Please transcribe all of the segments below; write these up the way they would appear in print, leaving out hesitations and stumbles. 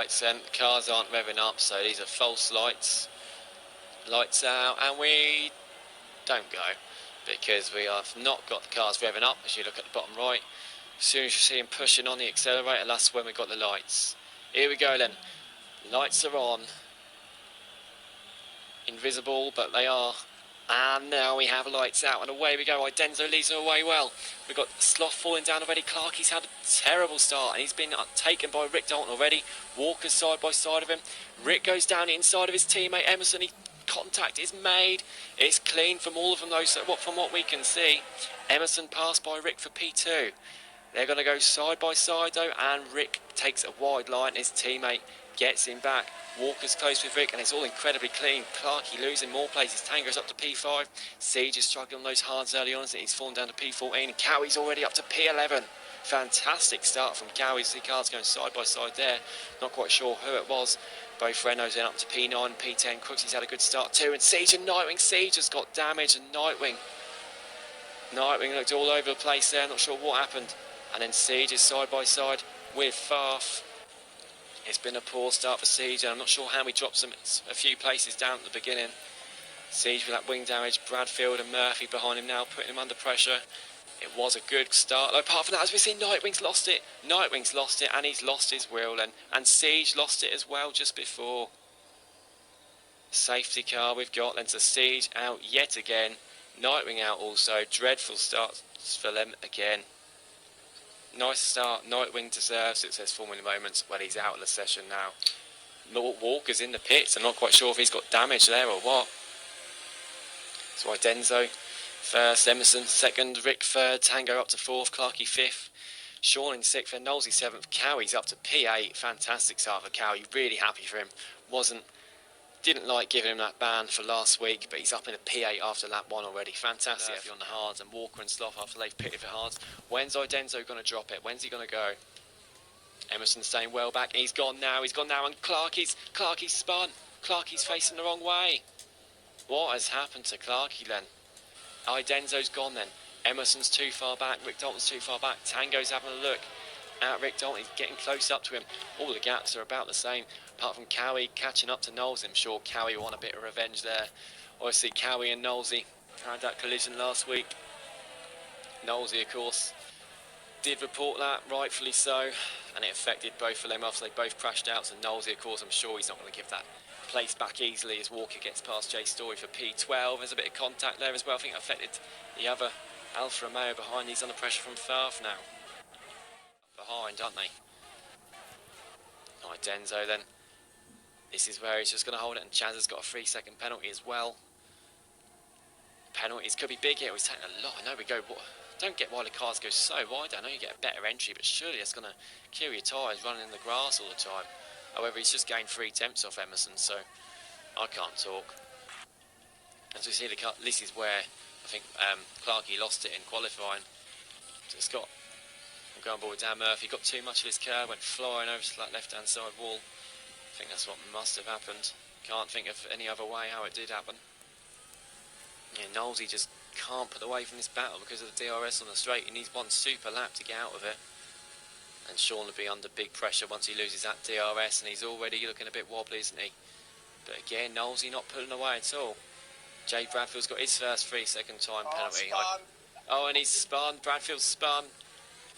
lights then. Cars aren't revving up, so these are false lights. Lights out, and we don't go because we have not got the cars revving up. As you look at the bottom right, as soon as you see him pushing on the accelerator, that's when we got the lights. Here we go then. Lights are on. Invisible, but they are. And now we have lights out, and away we go. Idenzo leads them away well. We've got Sloth falling down already. Clarkie's had a terrible start, and he's been taken by Rick Dalton already. Walker's side by side of him. Rick goes down the inside of his teammate Emerson. Contact is made. It's clean from all of them though, so from what we can see. Emerson passed by Rick for P2. They're going to go side by side though, and Rick takes a wide line. His teammate gets him back. Walker's close with Rick, and it's all incredibly clean. Clarkie losing more places. Tango's up to P5. Siege is struggling on those hards early on, so he's fallen down to P14. And Cowie's already up to P11. Fantastic start from Cowie. See cars going side by side there. Not quite sure who it was. Both Renaults then up to P9, P10. Crooksy's had a good start too. And Siege and Nightwing. Siege has got damage, and Nightwing looked all over the place there. Not sure what happened. And then Siege is side by side with Farf. It's been a poor start for Siege, and I'm not sure how he drops them a few places down at the beginning. Siege with that wing damage. Bradfield and Murphy behind him now, putting him under pressure. It was a good start, though. Apart from that, as we see, Nightwing's lost it. Nightwing's lost it, and he's lost his wheel then. And Siege lost it as well just before. Safety car we've got, then to Siege out yet again. Nightwing out also. Dreadful start for them again. Nice start. Nightwing deserves successful Formula moments when he's out of the session now. Walker's in the pits. I'm not quite sure if he's got damage there or what. So Idenzo first, Emerson second, Rick third, Tango up to fourth, Clarkie fifth, Sean in sixth, and Knowlesy seventh. Cowie's up to P8. Fantastic start for Cowie. Really happy for him. Didn't like giving him that ban for last week, but he's up in a P8 after lap one already. Fantastic effort on the hards, and Walker and Sloth after they've pitted for hards. When's Idenzo going to drop it? When's he going to go? Emerson staying well back. He's gone now, and Clarkie's spun. Clarkie's facing the wrong way. What has happened to Clarkie then? Idenzo's gone then. Emerson's too far back. Rick Dalton's too far back. Tango's having a look at Rick Dalton. He's getting close up to him. All the gaps are about the same, apart from Cowie catching up to Knowles. I'm sure Cowie won a bit of revenge there. Obviously, Cowie and Knowlesy had that collision last week. Knowlesy, of course, did report that, rightfully so, and it affected both of them after they both crashed out. So Knowlesy, of course, I'm sure he's not going to give that place back easily as Walker gets past Jay Story for P12. There's a bit of contact there as well. I think it affected the other Alfa Romeo behind. He's under pressure from Farf now. Behind, aren't they? Denzo then. This is where he's just going to hold it, and Chaz has got a 3-second penalty as well. Penalties could be big here. He's taking a lot. I know we go. Don't get why the cars go so wide. I know you get a better entry, but surely it's going to kill your tyres running in the grass all the time. However, he's just gained 3 attempts off Emerson, so I can't talk. As we see the car, this is where I think Clarkie lost it in qualifying. So it's got, I'm going board with Dan Murphy, got too much of his curve, went flying over to that left-hand side wall. I think that's what must have happened. Can't think of any other way how it did happen. Yeah, Knowlesy just can't put away from this battle because of the DRS on the straight. He needs one super lap to get out of it. And Sean will be under big pressure once he loses that DRS, and he's already looking a bit wobbly, isn't he? But again, Knowlesy not pulling away at all. Jay Bradfield's got his first 3-second time penalty. Oh, and he's spun. Bradfield's spun.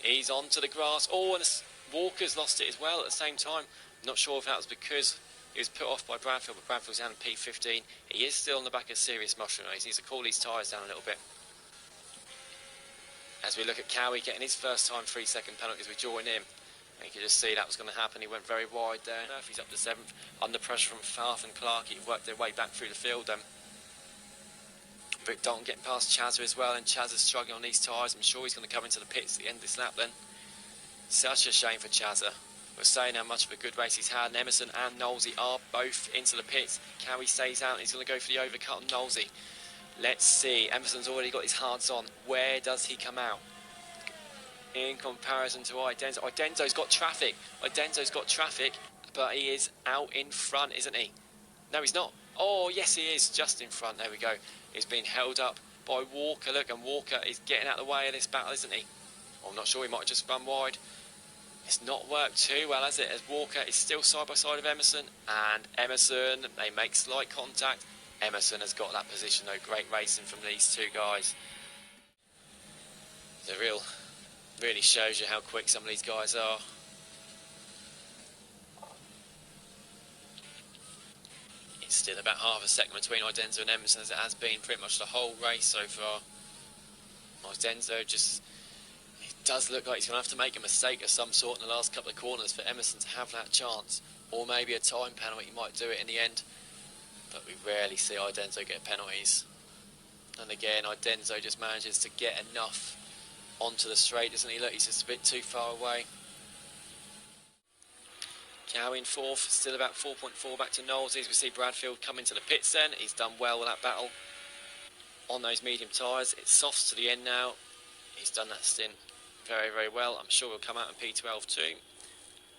He's onto the grass. Oh, and Walker's lost it as well at the same time. Not sure if that was because he was put off by Bradfield, but Bradfield's down in P15. He is still on the back of serious mushroom. He needs to cool these tyres down a little bit. As we look at Cowie getting his first time 3-second penalty as we join him. And you can just see that was going to happen. He went very wide there. Murphy's up to 7th. Under pressure from Farf and Clarkie. Worked their way back through the field then. Rick Dalton getting past Chazza as well, and Chazza's struggling on these tyres. I'm sure he's going to come into the pits at the end of this lap then. Such a shame for Chazza. We're saying how much of a good race he's had, and Emerson and Knowlesy are both into the pits. Cowie stays out, and he's going to go for the overcut on Knowlesy. Let's see. Emerson's already got his hards on. Where does he come out in comparison to Idenzo? Idenzo's got traffic. Idenzo's got traffic, but he is out in front, isn't he? No, he's not. Oh, yes, he is. Just in front. There we go. He's been held up by Walker. Look, and Walker is getting out of the way of this battle, isn't he? I'm not sure. He might have just spun wide. It's not worked too well, has it? As Walker is still side by side with Emerson, and Emerson, they make slight contact. Emerson has got that position though. Great racing from these two guys. The really shows you how quick some of these guys are. It's still about half a second between Idenzo and Emerson, as it has been pretty much the whole race so far. Idenzo just, it does look like he's going to have to make a mistake of some sort in the last couple of corners for Emerson to have that chance, or maybe a time penalty. He might do it in the end, but we rarely see Idenzo get penalties. And again, Idenzo just manages to get enough onto the straight, doesn't he? Look, he's just a bit too far away. Cowie in fourth, still about 4.4 back to Knowles. As we see Bradfield come into the pits then. He's done well with that battle on those medium tyres. It's softs to the end now. He's done that stint very, very well. I'm sure he'll come out in P12 too.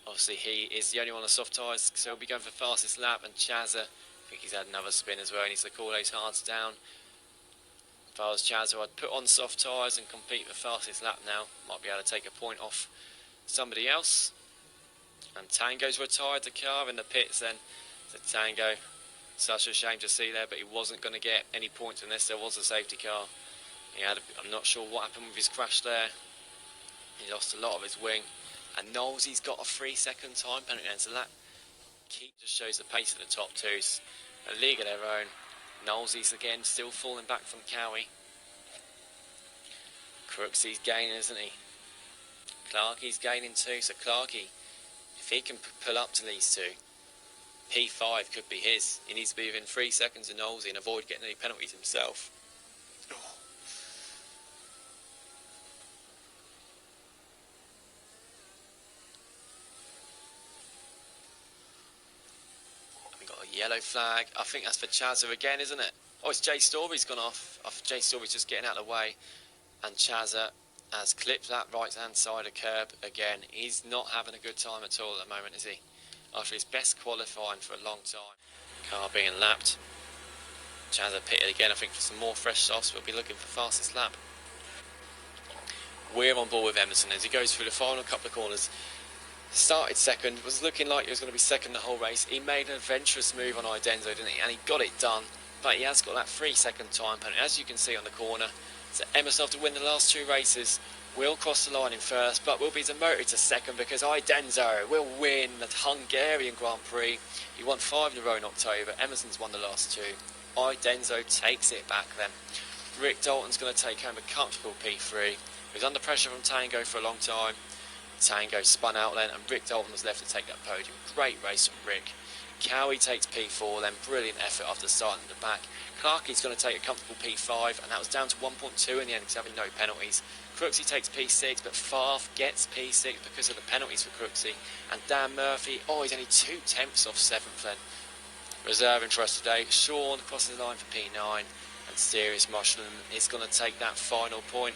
Obviously he is the only one on the soft tyres, so he'll be going for fastest lap. And Chazza, I think he's had another spin as well. He needs to cool those hards down. If I was Chazza, I'd put on soft tyres and compete for fastest lap now. Might be able to take a point off somebody else. And Tango's retired the car in the pits then. So Tango, such a shame to see there, but he wasn't going to get any points unless there was a safety car. I'm not sure what happened with his crash there. He lost a lot of his wing. And Knowles, he's got a 3-second time penalty, so that just shows the pace of the top two. A league of their own. Knowles, he's again still falling back from Cowie. Crooksy's gaining, isn't he? Clarkey's gaining too, so Clarkey, if he can pull up to these two, P5 could be his. He needs to be within 3 seconds of Knowlesy and avoid getting any penalties himself. We've got a yellow flag. I think that's for Chazza again, isn't it? Oh, it's Jay Story's gone off. Jay Story's just getting out of the way. And Chazza has clipped that right-hand side of curb again. He's not having a good time at all at the moment, is he? After his best qualifying for a long time. Car being lapped. Chazza pitted again, I think, for some more fresh softs. We'll be looking for fastest lap. We're on board with Emerson as he goes through the final couple of corners. Started second, was looking like he was going to be second the whole race. He made an adventurous move on Idenzo, didn't he? And he got it done. But he has got that 3-second time penalty, as you can see on the corner. So Emerson, after winning the last 2 races, will cross the line in first, but will be demoted to second because Idenzo will win the Hungarian Grand Prix. He won 5 in a row in October. Emerson's won the last 2. Idenzo takes it back then. Rick Dalton's going to take home a comfortable P3. He was under pressure from Tango for a long time. Tango spun out then, and Rick Dalton was left to take that podium. Great race from Rick. Cowie takes P4 then, brilliant effort after starting at the back. Clarkey's going to take a comfortable P5, and that was down to 1.2 in the end because having no penalties. Crooksy takes P6, but Farf gets P6 because of the penalties for Crooksy. And Dan Murphy, he's only 2/10 off 7th then. Reserving for us today, Sean crosses the line for P9, and Sirius Mushroom is going to take that final point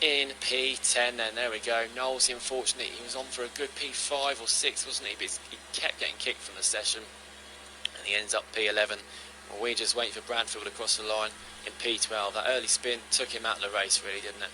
in P10 then. There we go. Knowles, unfortunately, he was on for a good P5 or 6, wasn't he? But he kept getting kicked from the session, and he ends up P11. Well, we just wait for Bradfield across the line in P12. That early spin took him out of the race, really, didn't it?